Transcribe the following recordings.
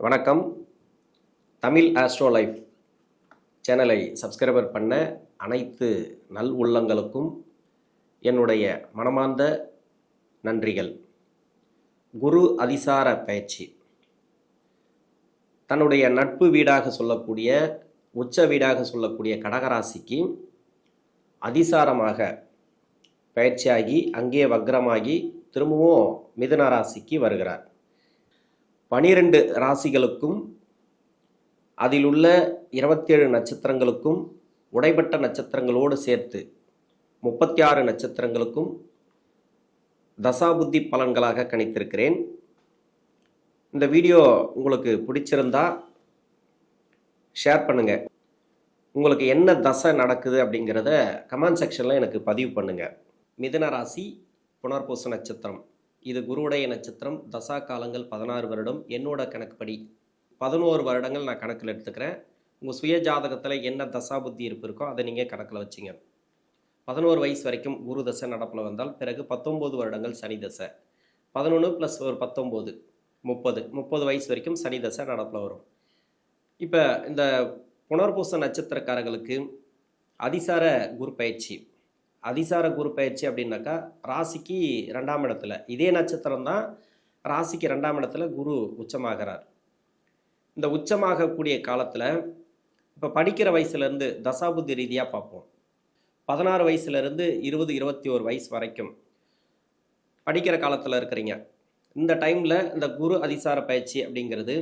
வணக்கம். Tamil astro life சேனலை subscriber பண்ண அனைத்து நல் உள்ளங்களுக்கும் என்னுடைய மனமார்ந்த நன்றிகள். குரு அதிசார பயிற்சி தன்னுடைய நட்பு வீடாக சொல்லக்கூடிய உச்ச வீடாக சொல்லக்கூடிய கடகராசிக்கு அதிசாரமாக பயிற்சியாகி அங்கே வக்ரமாகி திரும்பவும் மிதுன ராசிக்கு வருகிறார். 12 ராசிகளுக்கும் அதில் உள்ள 27 நட்சத்திரங்களுக்கும் உடைபட்ட நட்சத்திரங்களோடு சேர்த்து 36 நட்சத்திரங்களுக்கும் தசாபுத்தி பலன்களாக கணித்திருக்கிறேன். இந்த வீடியோ உங்களுக்கு பிடிச்சிருந்தா ஷேர் பண்ணுங்கள். உங்களுக்கு என்ன தசை நடக்குது அப்படிங்கிறத கமெண்ட் செக்ஷனில் எனக்கு பதிவு பண்ணுங்கள். மிதுன ராசி புனர்பூச நட்சத்திரம், இது குருவுடைய நட்சத்திரம். தசா காலங்கள் 16 வருடம். என்னோட கணக்குப்படி 11 வருடங்கள் நான் கணக்கில் எடுத்துக்கிறேன். உங்கள் சுய ஜாதகத்தில் என்ன தசா புத்தி இருப்பு இருக்கோ அதை நீங்கள் கணக்கில் வச்சுங்க. 11 வயசு வரைக்கும் குரு தசை நடப்பில் வந்தால் பிறகு 19 வருடங்கள் சனி தசை, 11 + ஒரு 19 30 வயசு வரைக்கும் சனி தசை நடப்பில் வரும். இப்போ இந்த புனர்பூச நட்சத்திரக்காரர்களுக்கு அதிசார குரு பயிற்சி. அதிசார குரு பயிற்சி அப்படின்னாக்கா ராசிக்கு 2ஆம் இடத்துல, இதே நட்சத்திரம் தான் ராசிக்கு 2ஆம் இடத்துல குரு உச்சமாகிறார். இந்த உச்சமாகக்கூடிய காலத்தில் இப்போ படிக்கிற வயசுலேருந்து தசாபுத்தி ரீதியாக பார்ப்போம். 16 வயசுலேருந்து 20-21 வயசு வரைக்கும் படிக்கிற காலத்தில் இருக்கிறீங்க. இந்த டைமில் இந்த குரு அதிசார பயிற்சி அப்படிங்கிறது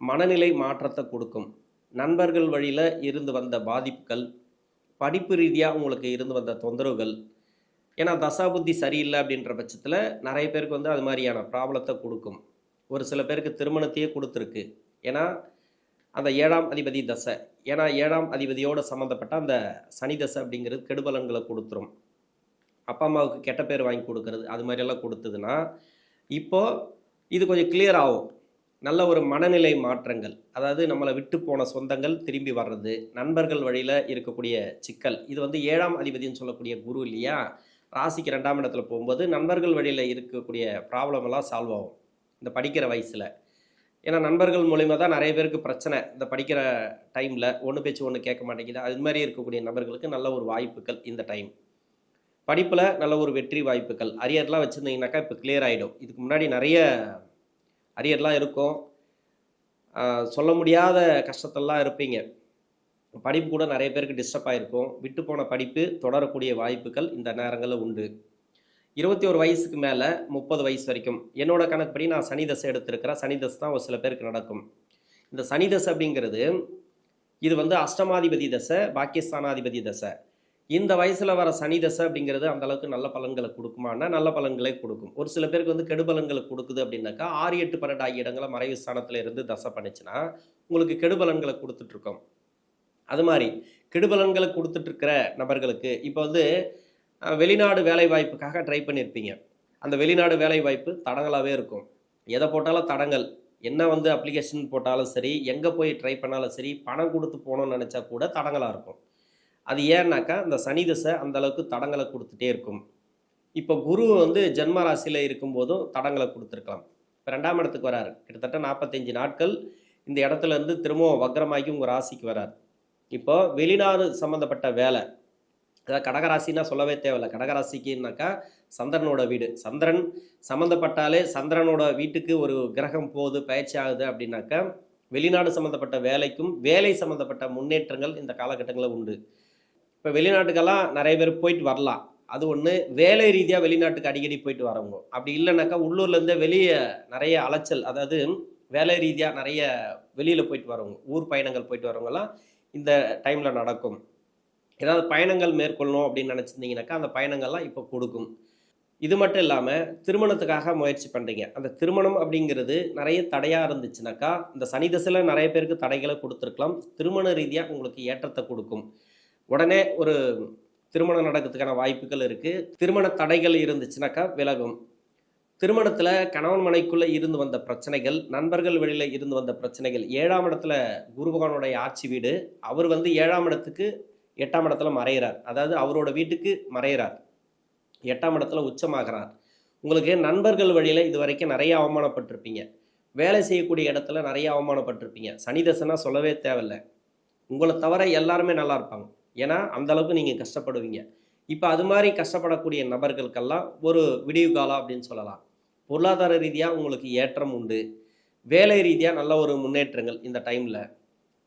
மனநிலை மாற்றத்தை கொடுக்கும். நண்பர்கள் வழியில் இருந்து வந்த பாதிப்புகள், படிப்பு ரீதியாக உங்களுக்கு இருந்து வந்த தொந்தரவுகள், ஏன்னா தசாபுத்தி சரியில்லை அப்படின்ற பட்சத்தில் நிறைய பேருக்கு அது மாதிரியான ப்ராப்ளத்தை கொடுக்கும். ஒரு சில பேருக்கு திருமணத்தையே கொடுத்துருக்கு. ஏன்னா அந்த 7ஆம் அதிபதி தசை, ஏன்னா 7ஆம் அதிபதியோடு சம்மந்தப்பட்ட அந்த சனி தசை அப்படிங்கிறது கெடுபலன்களை கொடுத்துரும். அப்பா அம்மாவுக்கு கெட்ட பேர் வாங்கி கொடுக்கறது, அது மாதிரியெல்லாம் கொடுத்ததுன்னா இப்போது இது கொஞ்சம் கிளியர் ஆகும். நல்ல ஒரு மனநிலை மாற்றங்கள், அதாவது நம்மளை விட்டு போன சொந்தங்கள் திரும்பி வர்றது, நண்பர்கள் வழியில் இருக்கக்கூடிய சிக்கல், இது 7ஆம் அதிபதினு சொல்லக்கூடிய குரு இல்லையா, ராசிக்கு 2ஆம் இடத்துல போகும்போது நண்பர்கள் வழியில் இருக்கக்கூடிய ப்ராப்ளம் எல்லாம் சால்வ் ஆகும் இந்த படிக்கிற வயசில். ஏன்னா நண்பர்கள் மூலிமா தான் நிறைய பேருக்கு பிரச்சனை. இந்த படிக்கிற டைமில் ஒன்று பேச்சு ஒன்று கேட்க மாட்டேங்குது, அது மாதிரி இருக்கக்கூடிய நபர்களுக்கு நல்ல ஒரு வாய்ப்புகள். இந்த டைம் படிப்பில் நல்ல ஒரு வெற்றி வாய்ப்புகள். அரியர்லாம் வச்சுருந்தீங்கன்னாக்கா இப்போ கிளியர் ஆகிடும். இதுக்கு முன்னாடி நிறைய அரியர்லாம் இருக்கும், சொல்ல முடியாத கஷ்டத்தெல்லாம் இருப்பீங்க. படிப்பு கூட நிறைய பேருக்கு டிஸ்டர்ப் ஆகிருக்கும். விட்டு போன படிப்பு தொடரக்கூடிய வாய்ப்புகள் இந்த நேரங்களில் உண்டு. 21 வயசுக்கு மேலே 30 வயசு வரைக்கும் என்னோட கணக்குப்படி நான் சனி தசை எடுத்திருக்கிறேன். சனி தசை தான் ஒரு சில பேருக்கு நடக்கும். இந்த சனி தசை அப்படிங்கிறது இது அஷ்டமாதிபதி தசை, பாக்கியஸ்தானாதிபதி தசை. இந்த வயசில் வர சனி தசை அப்படிங்கிறது அந்தளவுக்கு நல்ல பலன்களை கொடுக்குமானா நல்ல பலன்களை கொடுக்கும். ஒரு சில பேருக்கு கெடுபலன்களை கொடுக்குது அப்படின்னாக்கா 6, 8, 12 ஆகிய இடங்களை மறைவு ஸ்தானத்தில் இருந்து தசை பண்ணிச்சுன்னா உங்களுக்கு கெடுபலன்களை கொடுத்துட்ருக்கோம். அது மாதிரி கெடுபலன்களை கொடுத்துட்ருக்கிற நபர்களுக்கு இப்போ வெளிநாடு வேலை வாய்ப்புக்காக ட்ரை பண்ணியிருப்பீங்க. அந்த வெளிநாடு வேலை வாய்ப்பு தடங்களாகவே இருக்கும். எதை போட்டாலும் தடங்கள். என்ன அப்ளிகேஷன் போட்டாலும் சரி, எங்கே போய் ட்ரை பண்ணாலும் சரி, பணம் கொடுத்து போகணும்னு நினச்சா கூட தடங்களாக இருக்கும். அது ஏன்னாக்கா இந்த சனி தசை அந்தளவுக்கு தடங்களை கொடுத்துட்டே இருக்கும். இப்போ குரு ஜென்ம ராசியில் இருக்கும்போதும் தடங்களை கொடுத்துருக்கலாம். இப்போ 2ஆம் இடத்துக்கு வராரு. கிட்டத்தட்ட 45 நாட்கள் இந்த இடத்துல இருந்து திரும்பவும் வக்ரமாகி உங்கள் ராசிக்கு வரார். இப்போ வெளிநாடு சம்மந்தப்பட்ட வேலை, அதாவது கடகராசின்னா சொல்லவே தேவையில்லை. கடகராசிக்குனாக்கா சந்திரனோட வீடு. சந்திரன் சம்மந்தப்பட்டாலே சந்திரனோட வீட்டுக்கு ஒரு கிரகம் போகுது, பயிற்சி ஆகுது அப்படின்னாக்கா வெளிநாடு சம்மந்தப்பட்ட வேலைக்கும் வேலை சம்மந்தப்பட்ட முன்னேற்றங்கள் இந்த காலகட்டங்களில் உண்டு. இப்போ வெளிநாட்டுக்கெல்லாம் நிறைய பேர் போயிட்டு வரலாம். அது ஒன்று. வேலை ரீதியாக வெளிநாட்டுக்கு அடிக்கடி போயிட்டு வரவங்க, அப்படி இல்லைனாக்கா உள்ளூர்லேருந்தே வெளியே நிறைய அலைச்சல், அதாவது வேலை ரீதியாக நிறைய வெளியில் போயிட்டு வரவங்க, ஊர் பயணங்கள் போயிட்டு வரவங்கலாம் இந்த டைமில் நடக்கும். ஏதாவது பயணங்கள் மேற்கொள்ளணும் அப்படின்னு நினச்சிருந்தீங்கன்னாக்கா அந்த பயணங்கள்லாம் இப்போ கொடுக்கும். இது மட்டும் இல்லாமல் திருமணத்துக்காக முயற்சி பண்ணுறீங்க. அந்த திருமணம் அப்படிங்கிறது நிறைய தடையாக இருந்துச்சுனாக்கா இந்த சனி தசையில் நிறைய பேருக்கு தடைகளை கொடுத்துருக்கலாம். திருமண ரீதியாக உங்களுக்கு ஏற்றத்தை கொடுக்கும். உடனே ஒரு திருமணம் நடக்கிறதுக்கான வாய்ப்புகள் இருக்குது. திருமண தடைகள் இருந்துச்சுனாக்கா விலகும். திருமணத்தில் கணவன் மனைக்குள்ளே இருந்து வந்த பிரச்சனைகள், நண்பர்கள் வழியில் இருந்து வந்த பிரச்சனைகள், 7ஆம் இடத்துல குரு பகவானுடைய ஆட்சி வீடு, அவர் 7ஆம் இடத்துக்கு 8ஆம் இடத்துல மறைகிறார். அதாவது அவரோட வீட்டுக்கு மறைகிறார், 8ஆம் இடத்துல உச்சமாகிறார். உங்களுக்கு நண்பர்கள் வழியில் இது வரைக்கும் நிறைய அவமானப்பட்டிருப்பீங்க. வேலை செய்யக்கூடிய இடத்துல நிறைய அவமானப்பட்டிருப்பீங்க. சனி தசைனா சொல்லவே தேவையில்ல. உங்கள தவிர எல்லாருமே நல்லா இருப்பாங்க. ஏன்னா, அந்த அளவுக்கு நீங்க கஷ்டப்படுவீங்க. இப்ப அது மாரி கஷ்டப்படக்கூடிய நபர்களுக்கெல்லாம் ஒரு விடிவு காலம் அப்படின்னு சொல்லலாம். பொருளாதார ரீதியா உங்களுக்கு ஏற்றம் உண்டு. வேலை ரீதியா நல்ல ஒரு முன்னேற்றங்கள் இந்த டைம்ல.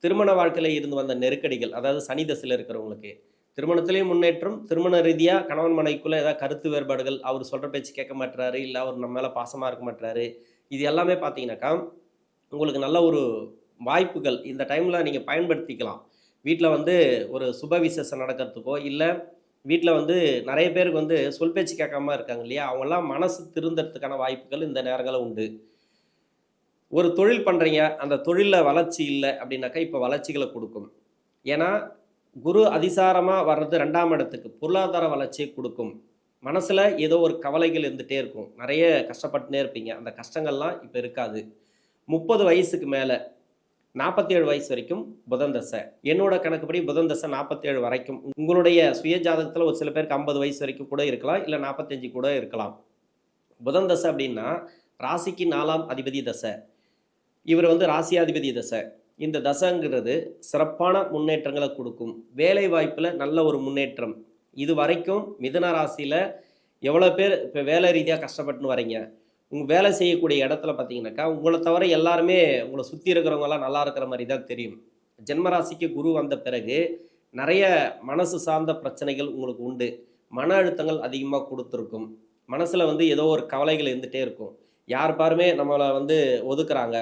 திருமண வாழ்க்கையில இருந்து வந்த நெருக்கடிகள், அதாவது சனி தசையில இருக்கிறவங்களுக்கு, திருமணத்திலேயும் முன்னேற்றம், திருமண ரீதியா கணவன் மனைவிக்குள்ள ஏதாவது கருத்து வேறுபாடுகள், அவர் சொல்ற பேச்சு கேட்க மாட்றாரு, இல்ல அவர் நம்ம மேல பாசமா இருக்க மாட்றாரு. இது எல்லாமே பார்த்தீங்கன்னாக்கா, உங்களுக்கு நல்ல ஒரு வாய்ப்புகள் இந்த டைம்ல நீங்க பயன்படுத்திக்கலாம். வீட்ல வந்து ஒரு சுப விசேஷம் நடக்கிறதுக்கோ, இல்ல வீட்ல வந்து நெறைய பேருக்கு வந்து சொல் பேச்சு கேட்காம இருக்காங்க இல்லையா? அவங்கலாம் மனசு திருந்தறதுக்கான வாய்ப்புகள் இந்த நேரங்கள்ல உண்டு. ஒரு தொழில் பண்றீங்க, அந்த தொழில்ல வளர்ச்சி இல்ல அப்படின்னாக்கா, இப்ப வளர்ச்சிகள குடுக்கும். ஏன்னா, குரு அதிசாரமா வர்றது 2ஆம் இடத்துக்கு பொருளாதார வளர்ச்சிய குடுக்கும். மனசுல ஏதோ ஒரு கவலைகள் இருந்துட்டே இருக்கும். நெறைய கஷ்டப்பட்டுன்னே இருப்பீங்க. அந்த கஷ்டங்கள்லாம் இப்ப இருக்காது. 30 வயசுக்கு மேல 47 வயசு வரைக்கும் புதன் தசை. என்னோட கணக்குப்படி புதன் தசை 47 வரைக்கும். உங்களுடைய சுய ஜாதகத்துல ஒரு சில பேருக்கு 50 வயசு வரைக்கும் கூட இருக்கலாம். இல்ல 45 கூட இருக்கலாம். புதன் தசை அப்படின்னா, ராசிக்கு 4ஆம் அதிபதி தசை. இவர் வந்து ராசியாதிபதி தசை. இந்த தசைங்கிறது சிறப்பான முன்னேற்றங்கள குடுக்கும். வேலை வாய்ப்புல நல்ல ஒரு முன்னேற்றம். இதுவரைக்கும் மிதுன ராசியில எவ்வளோ பேர் இப்ப வேலை ரீதியா கஷ்டப்பட்டுன்னு வரீங்க. உங்க வேலை செய்யக்கூடிய இடத்துல பார்த்தீங்கன்னாக்கா, உங்கள தவிர எல்லாருமே உங்கள சுத்தி இருக்கிறவங்கலாம் நல்லா இருக்கிற மாரி தான் தெரியும். ஜென்ம ராசிக்கு குரு வந்த பிறகு, நெறைய மனசு சார்ந்த பிரச்சனைகள் உங்களுக்கு உண்டு. மன அழுத்தங்கள் அதிகமா குடுத்துருக்கும். மனசுல வந்து ஏதோ ஒரு கவலைகள் இருந்துட்டே இருக்கும். யார் பாருமே நம்மள வந்து ஒதுக்குறாங்க.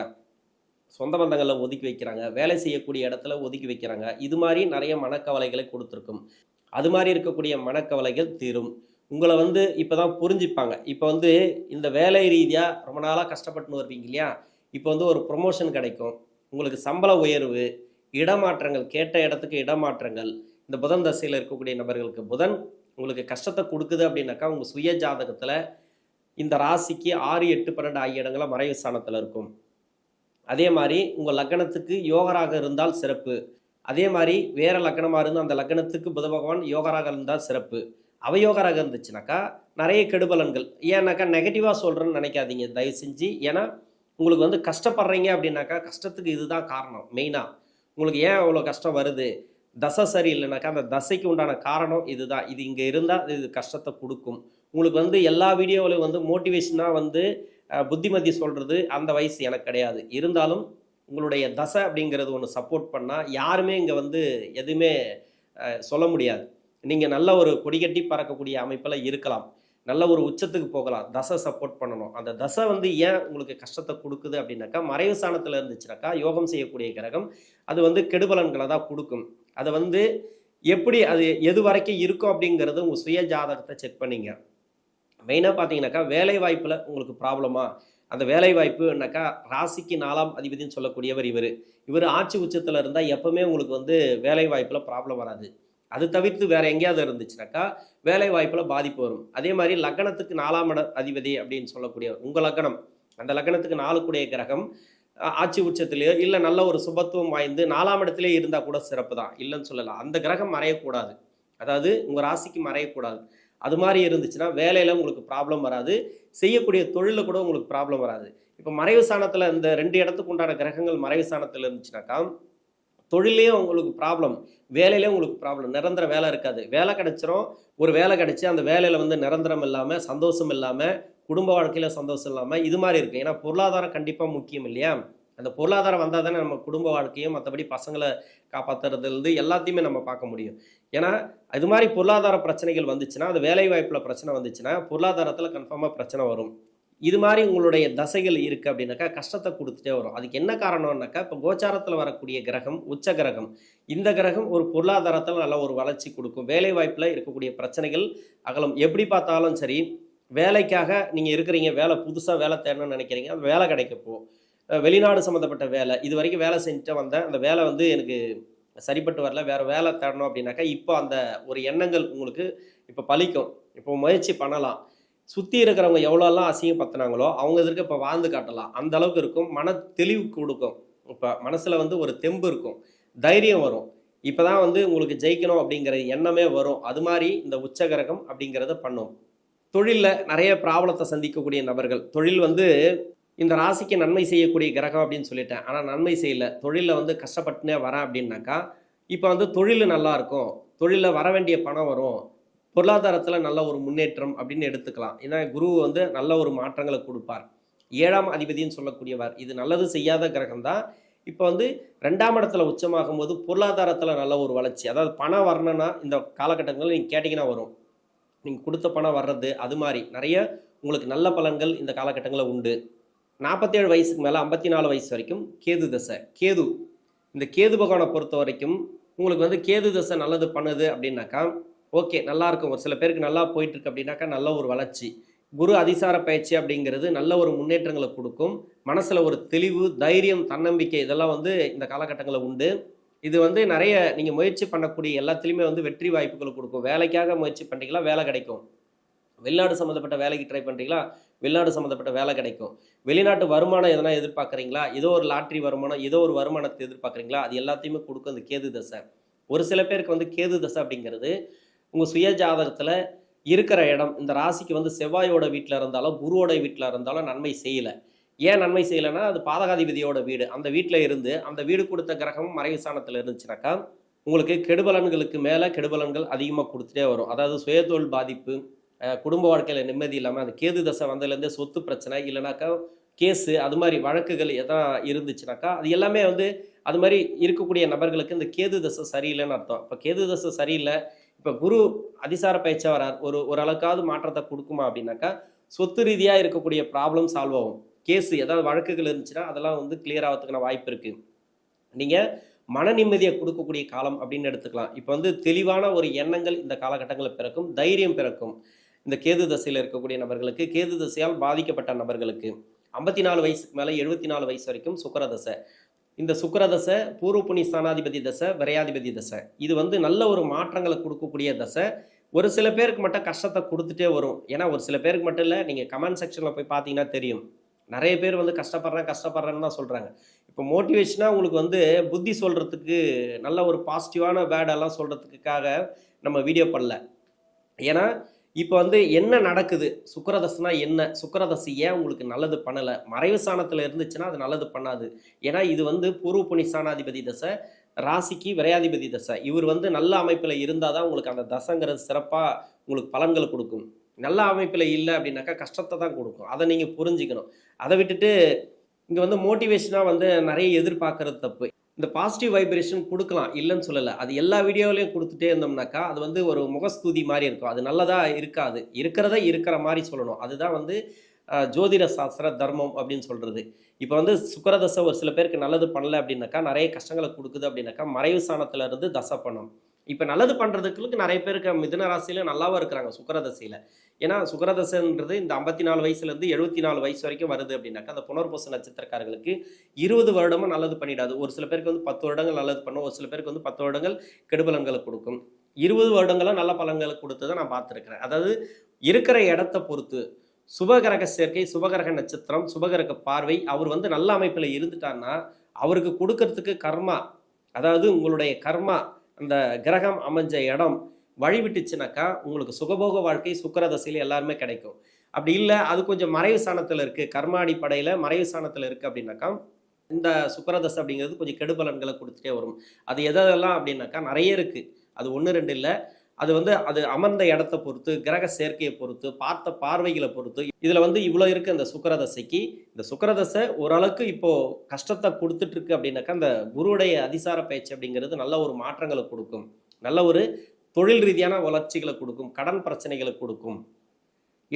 சொந்த பந்தங்கள ஒதுக்கி வைக்கிறாங்க. வேலை செய்யக்கூடிய இடத்துல ஒதுக்கி வைக்கிறாங்க. இது மாரி நெறைய மனக்கவலைகளை குடுத்துருக்கும். அது மாரி இருக்கக்கூடிய மனக்கவலைகள் தீரும். உங்கள வந்து இப்ப தான் புரிஞ்சுப்பாங்க. இப்ப வந்து இந்த வேலை ரீதியா ரொம்ப நாளா கஷ்டப்பட்டுன்னு வருவீங்க இல்லையா? இப்ப வந்து ஒரு புரமோஷன் கிடைக்கும். உங்களுக்கு சம்பள உயர்வு, இடமாற்றங்கள், கேட்ட இடத்துக்கு இடமாற்றங்கள். இந்த புதன் தசையில இருக்கக்கூடிய நபர்களுக்கு புதன் உங்களுக்கு கஷ்டத்த குடுக்குது அப்படின்னாக்கா, உங்க சுய ஜாதகத்துல இந்த ராசிக்கு 6, 8, 12 ஆகிய இடங்கள்ல மறைவு ஸ்தானத்துல இருக்கும். அதே மாரி உங்க லக்னத்துக்கு யோகராக இருந்தால் சிறப்பு. அதே மாரி வேற லக்னமா இருந்து அந்த லக்னத்துக்கு புத பகவான் யோகராக இருந்தால் சிறப்பு. அவயோகராக இருந்துச்சுனாக்கா, நெறைய கெடுபலன்கள். ஏன்னாக்கா நெகட்டிவா சொல்றேன்னு நெனைக்காதீங்க தயவு செஞ்சு. ஏன்னா, உங்களுக்கு வந்து கஷ்டப்படுறீங்க அப்படின்னாக்கா, கஷ்டத்துக்கு இதுதான் காரணம் மெயினா. உங்களுக்கு ஏன் அவ்வளோ கஷ்டம் வருது? தசை சரியில்லைனாக்கா, அந்த தசைக்கு உண்டான காரணம் இதுதான். இது இங்க இருந்தா இது கஷ்டத்த குடுக்கும். உங்களுக்கு வந்து எல்லா வீடியோவிலும் வந்து மோட்டிவேஷனா வந்து புத்திமதி சொல்றது அந்த வயசு எனக்கு கிடையாது. இருந்தாலும் உங்களுடைய தசை அப்படிங்கிறது ஒண்ணு சப்போர்ட் பண்ணா, யாருமே இங்க வந்து எதுவுமே சொல்ல முடியாது. நீங்க நல்ல ஒரு கொடிகட்டி பறக்கக்கூடிய அமைப்புல இருக்கலாம். நல்ல ஒரு உச்சத்துக்கு போகலாம். தசை சப்போர்ட் பண்ணணும். அந்த தசை வந்து ஏன் உங்களுக்கு கஷ்டத்த குடுக்குது அப்படின்னாக்கா, மறைவு ஸ்தானத்துல இருந்துச்சுனாக்கா, யோகம் செய்யக்கூடிய கிரகம், அது வந்து கெடுபலன்கள தான் குடுக்கும். அத வந்து எப்படி அது எது வரைக்கும் இருக்கும் அப்படிங்கிறது உங்க சுய ஜாதகத்த செக் பண்ணீங்க. மெயினா பார்த்தீங்கன்னாக்கா, வேலை வாய்ப்புல உங்களுக்கு ப்ராப்ளமா? அந்த வேலை வாய்ப்புனாக்கா, ராசிக்கு 4ஆம் அதிபதின்னு சொல்லக்கூடியவர் இவரு. இவரு ஆட்சி உச்சத்துல இருந்தா எப்பவுமே உங்களுக்கு வந்து வேலை வாய்ப்புல ப்ராப்ளம் வராது. அது தவிர்த்து வேற எங்கேயாவது இருந்துச்சுனாக்கா, வேலை வாய்ப்புல பாதிப்பு வரும். அதே மாரி லக்னத்துக்கு 4ஆம் அதிபதி அப்படின்னு சொல்லக்கூடியவர். உங்க லக்னம். அந்த லக்னத்துக்கு 4 கூடிய கிரகம் ஆட்சி உச்சத்திலேயோ, இல்ல நல்ல ஒரு சுபத்துவம் வாய்ந்து 4ஆம் இடத்திலேயே இருந்தா கூட சிறப்பு தான். இல்லன்னு சொல்லல. அந்த கிரகம் மறையக்கூடாது. அதாவது உங்க ராசிக்கு மறையக்கூடாது. அது மாரி இருந்துச்சுன்னா, வேலையில உங்களுக்கு ப்ராப்ளம் வராது. செய்யக்கூடிய தொழில்ல கூட உங்களுக்கு ப்ராப்ளம் வராது. இப்ப மறைவு ஸ்தானத்துல இந்த 2 இடத்துக்கு உண்டான கிரகங்கள் மறைவு ஸ்தானத்துல இருந்துச்சுனாக்கா, தொழில்லயும் உங்களுக்கு ப்ராப்ளம், வேலையிலயும் உங்களுக்கு ப்ராப்ளம். நிரந்தர வேலை இருக்காது. வேலை கிடைச்சிரும். ஒரு வேலை கிடைச்சு, அந்த வேலையில வந்து நிரந்தரம் இல்லாம, சந்தோஷம் இல்லாம, குடும்ப வாழ்க்கையில சந்தோஷம் இல்லாம, இது மாரி இருக்கு. ஏன்னா பொருளாதாரம் கண்டிப்பா முக்கியம் இல்லையா? அந்த பொருளாதாரம் வந்தா தானே நம்ம குடும்ப வாழ்க்கையும், மத்தபடி பசங்கள காப்பாத்துறதுலருந்து எல்லாத்தையுமே நம்ம பார்க்க முடியும். ஏன்னா, அது மாரி பொருளாதார பிரச்சனைகள் வந்துச்சுன்னா, அது வேலை வாய்ப்புல பிரச்சனை வந்துச்சுன்னா, பொருளாதாரத்துல கன்ஃபார்மா பிரச்சனை வரும். இது மாரி உங்களுடைய தசைகள் இருக்கு அப்படின்னாக்கா, கஷ்டத்த குடுத்துட்டே வரும். அதுக்கு என்ன காரணம்னாக்கா, இப்ப கோச்சாரத்துல வரக்கூடிய கிரகம், உச்ச கிரகம். இந்த கிரகம் ஒரு பொருளாதாரத்துல நல்ல ஒரு வளர்ச்சி குடுக்கும். வேலை வாய்ப்புல இருக்கக்கூடிய பிரச்சனைகள் அகலும். எப்படி பார்த்தாலும் சரி, வேலைக்காக நீங்க இருக்கிறீங்க, புதுசா வேலை தேடணும்னு நெனைக்கிறீங்க. அந்த வேலை கிடைக்கப்போ, வெளிநாடு சம்மந்தப்பட்ட வேலை. இதுவரைக்கும் வேலை செஞ்சுட்டு வந்தேன். அந்த வேலை வந்து எனக்கு சரிப்பட்டு வரல. வேற வேலை தேடணும் அப்படின்னாக்கா, இப்போ அந்த ஒரு எண்ணங்கள் உங்களுக்கு இப்ப பலிக்கும். இப்போ முயற்சி பண்ணலாம். சுத்தி இருக்கிறவங்க எவ்வளோலாம் அசிங்கப்படுத்துனாங்களோ, அவங்க எதிர்க்க இப்ப வாழ்ந்து காட்டலாம். அந்த அளவுக்கு இருக்கும். மன தெளிவு குடுக்கும். இப்ப மனசுல வந்து ஒரு தெம்பு இருக்கும். தைரியம் வரும். இப்பதான் வந்து உங்களுக்கு ஜெயிக்கணும் அப்படிங்கிற எண்ணமே வரும். அது மாரி இந்த உச்ச கிரகம் அப்படிங்கிறத பண்ணும். தொழில்ல நெறைய ப்ராப்ளத்த சந்திக்கக்கூடிய நபர்கள். தொழில் வந்து இந்த ராசிக்கு நன்மை செய்யக்கூடிய கிரகம் அப்படின்னு சொல்லிட்டேன். ஆனால் நன்மை செய்யல. தொழிலில் வந்து கஷ்டப்பட்டுனே வரேன் அப்படின்னாக்கா, இப்போ வந்து தொழில் நல்லா இருக்கும். தொழிலில் வர வேண்டிய பணம் வரும். பொருளாதாரத்தில் நல்ல ஒரு முன்னேற்றம் அப்படின்னு எடுத்துக்கலாம். ஏன்னா குரு வந்து நல்ல ஒரு மாற்றங்களை கொடுப்பார். 7ஆம் அதிபதின்னு சொல்லக்கூடியவர். இது நல்லது செய்யாத கிரகம் தான். இப்போ வந்து 2ஆம் இடத்துல உச்சமாகும்போது பொருளாதாரத்தில் நல்ல ஒரு வளர்ச்சி. அதாவது பணம் வரணும்னா இந்த காலகட்டங்களில் நீங்கள் கேட்டிங்கன்னா வரும். நீங்கள் கொடுத்த பணம் வர்றது அது மாதிரி நிறைய உங்களுக்கு நல்ல பலன்கள் இந்த காலகட்டங்களில் உண்டு. 47 வயசுக்கு மேலே 54 வயசு வரைக்கும் கேது தசை. இந்த கேது பகவானை பொறுத்த வரைக்கும் உங்களுக்கு வந்து கேது தசை நல்லது பண்ணுது அப்படின்னாக்கா ஓகே, நல்லா இருக்கும். ஒரு சில பேருக்கு நல்லா போயிட்டு இருக்கு அப்படின்னாக்கா நல்ல ஒரு வளர்ச்சி. குரு அதிசார பயிற்சி அப்படிங்கிறது நல்ல ஒரு முன்னேற்றங்களை கொடுக்கும். மனசில் ஒரு தெளிவு, தைரியம், தன்னம்பிக்கை இதெல்லாம் வந்து இந்த காலகட்டங்களில் உண்டு. இது வந்து நிறைய நீங்கள் முயற்சி பண்ணக்கூடிய எல்லாத்துலேயுமே வந்து வெற்றி வாய்ப்புகள் கொடுக்கும். வேலைக்காக முயற்சி பண்ணுறீங்களா, வேலை கிடைக்கும். வெளிநாடு சம்மந்தப்பட்ட வேலைக்கு ட்ரை பண்ணுறீங்களா, வெளிநாடு சம்மந்தப்பட்ட வேலை கிடைக்கும். வெளிநாட்டு வருமானம் எதனா எதிர்பார்க்குறீங்களா, ஏதோ ஒரு லாட்ரி வருமானம், ஏதோ ஒரு வருமானத்தை எதிர்பார்க்குறீங்களா, அது எல்லாத்தையுமே கொடுக்கும் இந்த கேது தசை. ஒரு சில பேருக்கு வந்து கேது தசை அப்படிங்கிறது உங்கள் சுய ஜாதகத்தில் இருக்கிற இடம், இந்த ராசிக்கு வந்து செவ்வாயோட வீட்டில் இருந்தாலும் குருவோட வீட்டில் இருந்தாலும் நன்மை செய்யலை. ஏன் நன்மை செய்யலைன்னா அது பாதகாதிபதியோட வீடு. அந்த வீட்டில் இருந்து அந்த வீடு கொடுத்த கிரகம் மறைவு ஸ்தானத்தில் இருந்துச்சுனாக்கா உங்களுக்கு கெடுபலன்களுக்கு மேலே கெடுபலன்கள் அதிகமாக கொடுத்துட்டே வரும். அதாவது சுயதொழில் பாதிப்பு, குடும்ப வாழ்க்கையில் நிம்மதி இல்லாமல், அது கேது தசை வந்ததுலேருந்தே சொத்து பிரச்சனை இல்லைனாக்கா கேஸு அது மாதிரி வழக்குகள் எதா இருந்துச்சுனாக்கா அது எல்லாமே வந்து அது மாதிரி இருக்கக்கூடிய நபர்களுக்கு இந்த கேது தசை சரியில்லைன்னு அர்த்தம். இப்போ கேது தசை சரியில்லை, இப்போ குரு அதிசார பயிற்சியாக வரார், ஓரளவுக்காவது மாற்றத்தை கொடுக்குமா அப்படின்னாக்கா சொத்து ரீதியாக இருக்கக்கூடிய ப்ராப்ளம் சால்வ் ஆகும். கேஸு ஏதாவது வழக்குகள் இருந்துச்சுன்னா அதெல்லாம் வந்து கிளியர் ஆகிறதுக்கான வாய்ப்பு இருக்குது. நீங்கள் மன நிம்மதியை கொடுக்கக்கூடிய காலம் அப்படின்னு எடுத்துக்கலாம். இப்போ வந்து தெளிவான ஒரு எண்ணங்கள் இந்த காலகட்டங்களில் பிறக்கும், தைரியம் பிறக்கும். இந்த கேது தசையில் இருக்கக்கூடிய நபர்களுக்கு, கேது தசையால் பாதிக்கப்பட்ட நபர்களுக்கு 54 வயசுக்கு மேலே 74 வயசு வரைக்கும் சுக்கிரதசை. இந்த சுக்கிரதசை பூர்வ புண்ணிய ஸ்தானாதிபதி தசை, விரையாதிபதி தசை. இது வந்து நல்ல ஒரு மாற்றங்களை கொடுக்கக்கூடிய தசை. ஒரு சில பேருக்கு மட்டும் கஷ்டத்தை கொடுத்துட்டே வரும். ஏன்னா ஒரு சில பேருக்கு மட்டும் இல்லை, நீங்கள் கமெண்ட் செக்ஷனில் போய் பார்த்தீங்கன்னா தெரியும். நிறைய பேர் வந்து கஷ்டப்படுறேன்னு தான் சொல்கிறாங்க. இப்போ மோட்டிவேஷனாக உங்களுக்கு வந்து புத்தி சொல்கிறதுக்கு நல்ல ஒரு பாசிட்டிவான வேர்டெல்லாம் சொல்கிறதுக்காக நம்ம வீடியோ பண்ணல. ஏன்னா இப்போ வந்து என்ன நடக்குது, சுக்கிரதசைனா என்ன, சுக்கிரதசை ஏன் உங்களுக்கு நல்லது பண்ணலை, மறைவு ஸ்தானத்தில் இருந்துச்சுன்னா அது நல்லது பண்ணாது. ஏன்னா இது வந்து பூர்வ புண்ணிய ஸ்தானாதிபதி தசை, ராசிக்கு விரையாதிபதி தசை. இவர் வந்து நல்ல அமைப்பில் இருந்தால் தான் உங்களுக்கு அந்த தசைங்கிறது சிறப்பாக உங்களுக்கு பலன்களை கொடுக்கும். நல்ல அமைப்பில் இல்லை அப்படின்னாக்கா கஷ்டத்தை தான் கொடுக்கும். அதை நீங்கள் புரிஞ்சுக்கணும். அதை விட்டுட்டு இங்கே வந்து மோட்டிவேஷனாக வந்து நிறைய எதிர்பார்க்கறது தப்பு. இந்த பாசிட்டிவ் வைப்ரேஷன் கொடுக்கலாம், இல்லைன்னு சொல்லலை. அது எல்லா வீடியோவிலையும் கொடுத்துட்டே இருந்தோம்னாக்கா அது வந்து ஒரு முகஸ்துதி மாதிரி இருக்கும். அது நல்லதாக இருக்காது. இருக்கிறத இருக்கிற மாதிரி சொல்லணும். அதுதான் வந்து ஜோதிட சாஸ்திர தர்மம் அப்படின்னு சொல்கிறது. இப்போ வந்து சுக்கிரதசை ஒரு சில பேருக்கு நல்லது பண்ணலை அப்படின்னாக்கா, நிறைய கஷ்டங்களை கொடுக்குது அப்படின்னாக்கா மறைவு ஸ்தானத்தில் இருந்து தசை பண்ணும். இப்போ நல்லது பண்ணுறதுக்கு நிறைய பேருக்கு மிதுன ராசியில் நல்லாவும் இருக்கிறாங்க சுக்கிரதசையில். ஏன்னா சுக்கிரதசைன்றது இந்த 54 வயசுலேருந்து 74 வயசு வரைக்கும் வருது அப்படின்னாக்கா அந்த புனர்பூச நட்சத்திரக்காரர்களுக்கு 20 வருடமும் நல்லது பண்ணிடாது. ஒரு சில பேருக்கு வந்து 10 வருடங்கள் நல்லது பண்ணும், ஒரு சில பேருக்கு வந்து 10 வருடங்கள் கெடுபலன்களை கொடுக்கும். 20 வருடங்களாக நல்ல பலன்களை கொடுத்து தான் நான் பார்த்துருக்கிறேன். அதாவது இருக்கிற இடத்த பொறுத்து சுபகிரக சேர்க்கை, சுபகிரக நட்சத்திரம், சுபகிரக பார்வை, அவர் வந்து நல்ல அமைப்பில் இருந்துட்டான்னா அவருக்கு கொடுக்கறதுக்கு கர்மா, அதாவது உங்களுடைய கர்மா அந்த கிரகம் அமைஞ்ச இடம் வழிவிட்டுச்சுனாக்கா உங்களுக்கு சுகபோக வாழ்க்கை சுக்கிரதசையில் எல்லாருமே கிடைக்கும். அப்படி இல்லை, அது கொஞ்சம் மறைவு ஸ்தானத்தில் இருக்குது, கர்மா அடிப்படையில் மறைவு ஸ்தானத்தில் இருக்குது அப்படின்னாக்கா இந்த சுக்கிரதசை அப்படிங்கிறது கொஞ்சம் கெடுபலன்களை கொடுத்துட்டே வரும். அது எதெல்லாம் அப்படின்னாக்கா நிறைய இருக்குது. அது 1 2 இல்லை. அது வந்து அது அமர்ந்த இடத்தை பொறுத்து, கிரக சேர்க்கையை பொறுத்து, பார்த்த பார்வைகளை பொறுத்து, இதில் வந்து இவ்வளோ இருக்குது இந்த சுக்கிரதசைக்கு. இந்த சுக்கிரதசை ஓரளவுக்கு இப்போது கஷ்டத்தை கொடுத்துட்ருக்கு அப்படின்னாக்கா அந்த குருவுடைய அதிசார பயிற்சி அப்படிங்கிறது நல்ல ஒரு மாற்றங்களை கொடுக்கும், நல்ல ஒரு தொழில் ரீதியான வளர்ச்சிகளை கொடுக்கும், கடன் பிரச்சனைகளை கொடுக்கும்.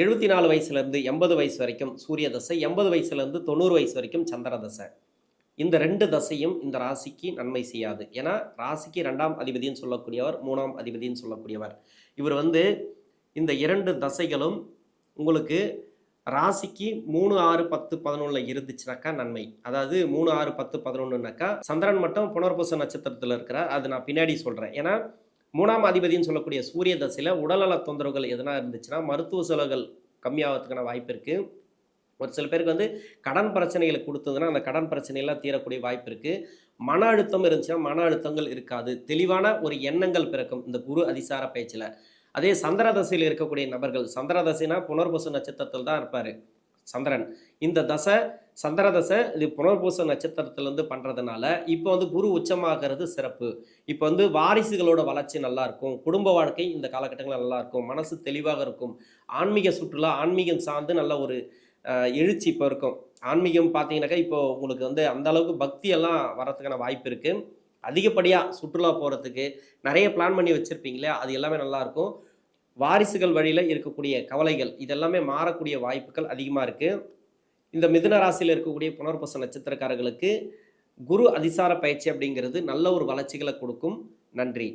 74 வயசுலேருந்து 80 வயசு வரைக்கும் சூரிய தசை, 80 வயசுலேருந்து 90 வயசு வரைக்கும் சந்திர தசை. இந்த 2 தசையும் இந்த ராசிக்கு நன்மை செய்யாது. ஏன்னா ராசிக்கு 2ஆம் அதிபதினு சொல்லக்கூடியவர், 3ஆம் அதிபதினு சொல்லக்கூடியவர். இவர் வந்து இந்த 2 தசைகளும் உங்களுக்கு ராசிக்கு 3 6 10 11 இருந்துச்சுனாக்கா நன்மை. அதாவது 3 6 10 11னாக்கா சந்திரன் மட்டும் புனர்பூச நட்சத்திரத்தில் இருக்கிறார். அது நான் பின்னாடி சொல்கிறேன். ஏன்னா 3ஆம் அதிபதினு சொல்லக்கூடிய சூரிய தசையில் உடல்நல தொந்தரவுகள் எதனா இருந்துச்சுன்னா மருத்துவ செலவுகள் கம்மியாகிறதுக்கான வாய்ப்பு இருக்குது. ஒரு சில பேருக்கு வந்து கடன் பிரச்சனைகளை கொடுத்ததுன்னா அந்த கடன் பிரச்சனையெல்லாம் தீரக்கூடிய வாய்ப்பு இருக்குது. மன அழுத்தம் இருந்துச்சுன்னா மன அழுத்தங்கள் இருக்காது. தெளிவான ஒரு எண்ணங்கள் பிறக்கும் இந்த குரு அதிசார பயிற்சியில். அதே சந்திர தசையில் இருக்கக்கூடிய நபர்கள், சந்திர தசைனா புனர்பூச நட்சத்திரத்தில் தான் இருப்பார். சந்திரன். இந்த தசை சந்திர தசை இது புனர்பூச நட்சத்திரத்திலேருந்து பண்ணுறதுனால இப்போ வந்து குரு உச்சமாகிறது சிறப்பு. இப்போ வந்து வாரிசுகளோட வளர்ச்சி நல்லா இருக்கும், குடும்ப வாழ்க்கை இந்த காலகட்டங்களில் நல்லா இருக்கும், மனசு தெளிவாக இருக்கும், ஆன்மீக சுற்றுலா ஆன்மீகம் சார்ந்து நல்ல ஒரு எழுச்சி இப்போ இருக்கும். ஆன்மீகம் பார்த்தீங்கன்னாக்கா இப்போ உங்களுக்கு வந்து அந்த அளவுக்கு பக்தி எல்லாம் வரதுக்கான வாய்ப்பு இருக்குது. அதிகப்படியாக சுற்றுலா போகிறதுக்கு நிறைய பிளான் பண்ணி வச்சுருப்பீங்களே, அது எல்லாமே நல்லாயிருக்கும். வாரிசுகள் வழியில் இருக்கக்கூடிய கவலைகள் இதெல்லாமே மாறக்கூடிய வாய்ப்புகள் அதிகமாக இருக்குது. இந்த மிதுன ராசியில் இருக்கக்கூடிய புனர்பூச நட்சத்திரக்காரர்களுக்கு குரு அதிசார பயிற்சி அப்படிங்கிறது நல்ல ஒரு வளர்ச்சிகளை கொடுக்கும். நன்றி.